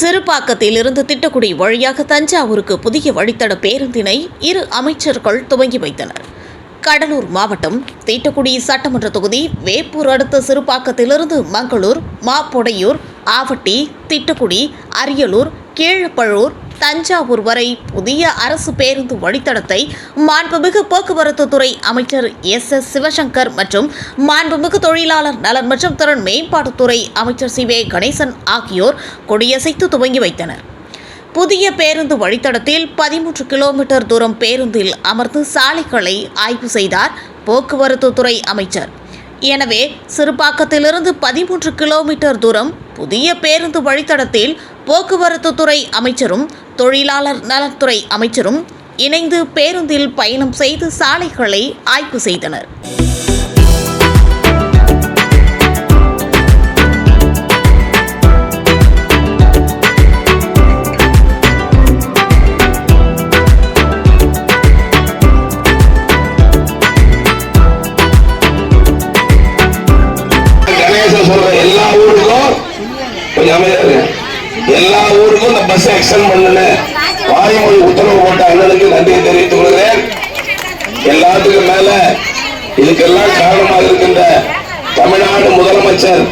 சிறுபாக்கத்தில் இருந்து திட்டக்குடி வழியாக தஞ்சாவூருக்கு புதிய வழித்தட பேருந்தினை இரு அமைச்சர்கள் துவங்கி வைத்தனர். கடலூர் மாவட்டம் திட்டக்குடி சட்டமன்ற தொகுதி வேப்பூர் அடுத்த சிறுபாக்கத்திலிருந்து மங்களூர், மாப்பொடையூர், ஆவட்டி, திட்டக்குடி, அரியலூர், கீழப்பழூர், தஞ்சாவூர் வரை புதிய அரசு பேருந்து வழித்தடத்தை மாண்புமிகு போக்குவரத்து துறை அமைச்சர் எஸ். சிவசங்கர் மற்றும் மாண்புமிகு தொழிலாளர் நலன் மற்றும் திறன் மேம்பாட்டுத்துறை அமைச்சர் சி. கணேசன் ஆகியோர் கொடியசைத்து துவங்கி வைத்தனர். புதிய பேருந்து வழித்தடத்தில் 13 கிலோமீட்டர் தூரம் பேருந்தில் அமர்ந்து சாலைகளை ஆய்வு செய்தார் போக்குவரத்து துறை அமைச்சர். எனவே சிறுபாக்கத்திலிருந்து 13 கிலோமீட்டர் தூரம் புதிய பேருந்து வழித்தடத்தில் போக்குவரத்து துறை அமைச்சரும் தொழிலாளர் நலத்துறை அமைச்சரும் இணைந்து பேருந்தில் பயணம் செய்து சாலைகளை ஆய்வு செய்தனர். எல்லா ஊருக்கும் இந்த பஸ் எக்ஸ்டெண்ட் பண்ணல வாய்மொழி உத்தரவு போட்ட அண்ணனுக்கு நன்றியை தெரிவித்துக் கொள்கிறேன். எல்லாத்துக்கும் மேல இதுக்கெல்லாம் காரணமாக இருக்கின்ற தமிழ்நாடு முதலமைச்சர்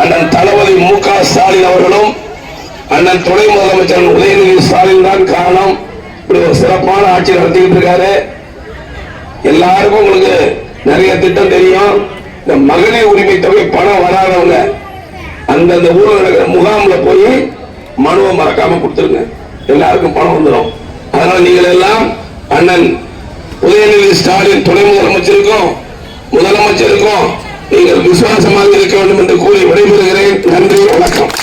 அண்ணன் தளபதி மு.க. ஸ்டாலின் அவர்களும் அண்ணன் துணை முதலமைச்சர் உதயநிதி ஸ்டாலின் தான் காரணம். இப்படி ஒரு சிறப்பான ஆட்சி நடத்திக்கிட்டு இருக்காரு. எல்லாருக்கும் உங்களுக்கு நிறைய திட்டம் தெரியும். இந்த மகளிர் உரிமை தொகை பணம் வராதவங்க அந்தந்த ஊரில் இருக்கிற முகாம்ல போய் மனுவை மறக்காம கொடுத்துருங்க, எல்லாருக்கும் பணம் வந்துடும். அதனால நீங்கள் எல்லாம் அண்ணன் உதயநிதி ஸ்டாலின் துணை முதலமைச்சருக்கும் முதலமைச்சருக்கும் நீங்கள் விசுவாசமாக இருக்க வேண்டும் என்று கூறி விடைபெறுகிறேன். நன்றி, வணக்கம்.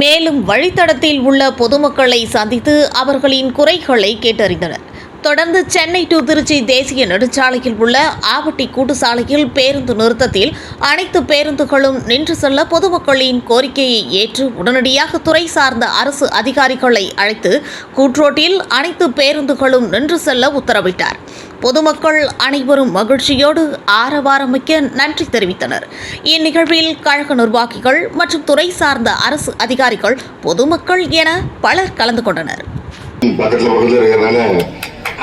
மேலும் வழித்தடத்தில் உள்ள பொதுமக்களை சந்தித்து அவர்களின் குறைகளை கேட்டறிந்தனர். தொடர்ந்து சென்னை டு திருச்சி தேசிய நெடுஞ்சாலையில் உள்ள ஆவட்டி கூட்டுச்சாலையில் பேருந்து நிறுத்தத்தில் அனைத்து பேருந்துகளும் நின்று செல்ல பொதுமக்களின் கோரிக்கையை ஏற்று உடனடியாக துறை சார்ந்த அரசு அதிகாரிகளை அழைத்து கூட்ரோட்டில் அனைத்து பேருந்துகளும் நின்று செல்ல உத்தரவிட்டார். பொதுமக்கள் அனைவரும் மகிழ்ச்சியோடு ஆரவாரமிக்க நன்றி தெரிவித்தனர். இந்நிகழ்வில் கழக நிர்வாகிகள் மற்றும் துறை சார்ந்த அரசு அதிகாரிகள், பொதுமக்கள் என பலர் கலந்து கொண்டனர்.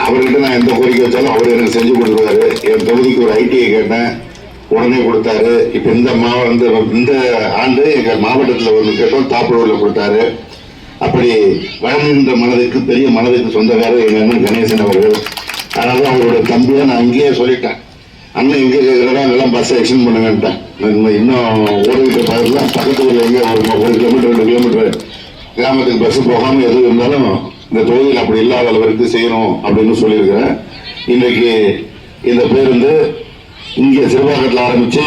அவர்கிட்ட நான் எந்த கோரிக்கை வச்சாலும் அவர் எனக்கு செஞ்சு கொடுத்துருவாரு. என் தொகுதிக்கு ஒரு ஐடிஐ கேட்டேன், உடனே கொடுத்தாரு. இப்போ இந்த ஆண்டு எங்கள் மாவட்டத்தில் ஒன்று கேட்டோம், தாப்பூரில் கொடுத்தாரு. அப்படி வளர்ந்த மனதுக்கு பெரிய மனதுக்கு சொந்தக்காரர் எங்கள் அண்ணன் கணேசன் அவர்கள். அதனால அவரோட தம்பியை நான் அங்கேயே சொல்லிட்டேன், அண்ணன் எங்கே கேட்குறதா அதெல்லாம் பஸ்ஸை எக்ஸ்டெண்ட் பண்ணுங்கன்ட்டேன். இன்னும் ஓடிக்கிட்ட பக்கத்தில் பக்கத்து ஊரில் எங்கே 1 கிலோமீட்டர் 2 கிலோமீட்டர் கிராமத்துக்கு பஸ்ஸு போகாமல் எது இருந்தாலும் இந்த தொகுதியில் அப்படி இல்லாத அளவிற்கு செய்யணும் அப்படின்னு சொல்லியிருக்கிறேன். இன்றைக்கு இந்த பேருந்து இங்கே சிறுபாக்கத்தில் ஆரம்பித்து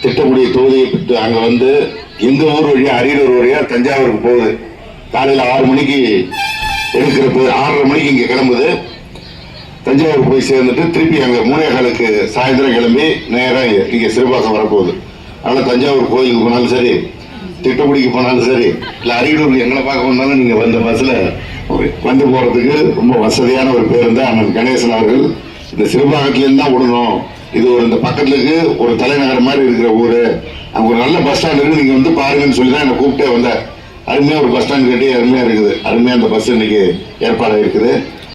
திட்டக்குடி தொகுதியை விட்டு அங்கே வந்து எங்கள் ஊர் வழியாக அரியலூர் வழியாக தஞ்சாவூருக்கு போகுது. காலையில் 6 மணிக்கு எடுக்கிற 6:30 மணிக்கு இங்கே கிளம்புது. தஞ்சாவூர் போய் சேர்ந்துட்டு திருப்பி அங்கே 3:15க்கு சாயந்தரம் கிளம்பி நேராக இங்கே சிறுபாக்கம் வரப்போகுது. அதனால் தஞ்சாவூர் கோயிலுக்கு போனாலும் சரி, திட்டக்குடிக்கு போனாலும் சரி, இல்லை அரியலூருக்கு எங்களை பார்க்க வந்தாலும் நீங்கள் வந்த பஸ்ஸில் வந்து போகிறதுக்கு ரொம்ப வசதியான ஒரு பேருந்து அண்ணன் கணேசன் அவர்கள் இந்த சிறுபாக்கத்திலேருந்து தான் விடணும். இது ஒரு இந்த பக்கத்துக்கு ஒரு தலைநகர் மாதிரி இருக்கிற ஊர், அங்கே ஒரு நல்ல பஸ் ஸ்டாண்ட் இருக்குது, நீங்கள் வந்து பாருங்கன்னு சொல்லி தான் என்னை கூப்பிட்டே வந்தேன். அருமையாக ஒரு பஸ் ஸ்டாண்ட் கட்டி அருமையாக இருக்குது. அருமையாக அந்த பஸ் இன்னைக்கு ஏற்பாடாக இருக்குது.